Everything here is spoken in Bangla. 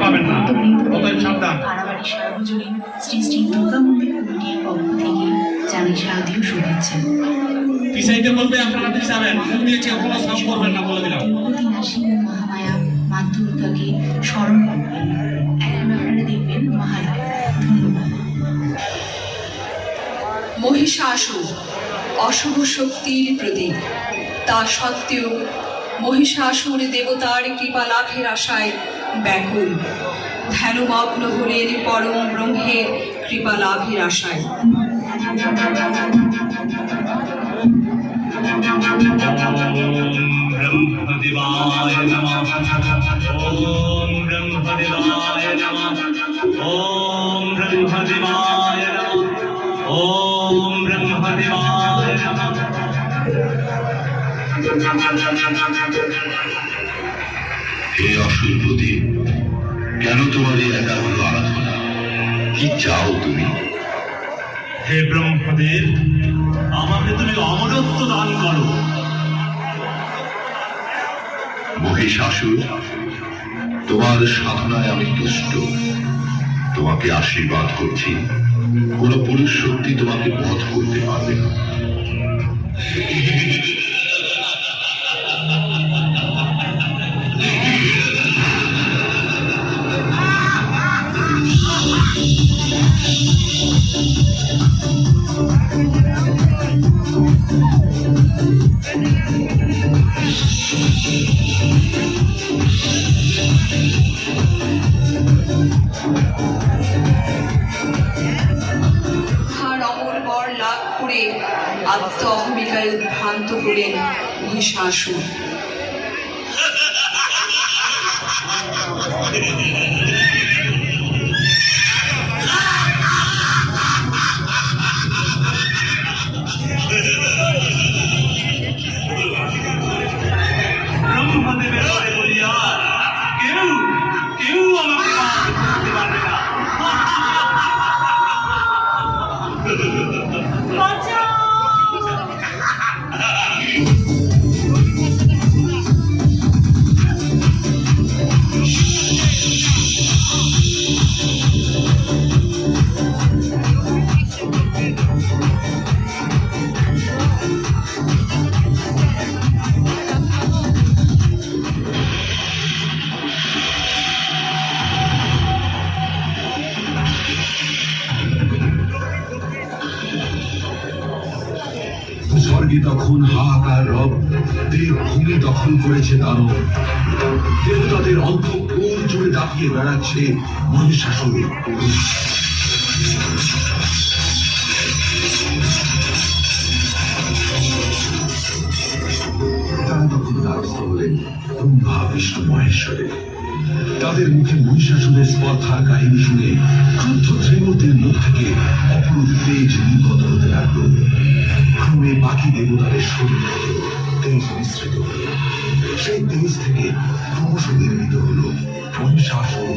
পাবেন না, অতএব সাবধান। কারাবাড়ি সার্বজনীন শ্রী শ্রী দুর্গা মন্দির কমিটির পক্ষ থেকে জানাই শারদীয় শুভেচ্ছা। পিছাইতে বলবে আপনারা পিছাবেন, তুমি কোনো সাপ করবেন না বলে দিলাম। দুর্গতিনাশিনী মহামায়া মা দুর্গাকে স্মরণ করবেন। এখন আপনারা দেখবেন মহালয়া। ধন্যবাদ। মহিষাসুর অশুভ শক্তির প্রতীক, তা সত্ত্বেও মহিষাসুর দেবতার কৃপা লাভের আশায় ব্যাকুল, ধ্যানমগ্ন হলেন পরম ব্রহ্মের কৃপা লাভের আশায়। ব্রহ্মদেবায় নমঃ। ওম ব্রহ্মদেবায় নমঃ। ওম ব্রহ্মদেবায় নমঃ। ওম ব্রহ্মদেবায় নমঃ। হে অসুরপতি, কেন তোমার এই একাগ্র আরাধনা? কি চাও তুমি? হে ব্রহ্মদেব, আমাকে তুমি অমরত্ব দান করো। মহিষাসুর, তোমার সাধনায় আমি তুষ্ট। তোমাকে আশীর্বাদ করছি, কোন পুরুষ শক্তি তোমাকে বধ করতে পারবে না। তাহার অমর বর লাভ করে আত্ম অহমিকায় উদ্ভ্রান্ত করেন মহিষাসুর। ব্রহ্মদেবের পরে বলিয়া কেউ কেউ আমাকে বাধা করতে পারবে না। স্বর্গে তখন হাহাকার রব, দেবভূমি দখল করেছে দানব। দেবতাদের অন্তঃপুর জুড়ে দাপিয়ে বেড়াচ্ছে মহিষাসুর। তারা তখন দ্বারস্থ হলেন ব্রহ্মা বিষ্ণু মহেশ্বরে। তাদের মুখে মহিষাসুরের স্পর্ধার কাহিনী শুনে ক্রুদ্ধ ত্রিমূর্তির মুখ থেকে অপরূপ তেজ নির্গত হতে লাগলো। ক্রমে বাকি দেবতাদের শরীর থেকে তেজ মিশ্রিত হল। সেই তেজ থেকে ক্রমশ নির্মিত হল মহিষাসুর।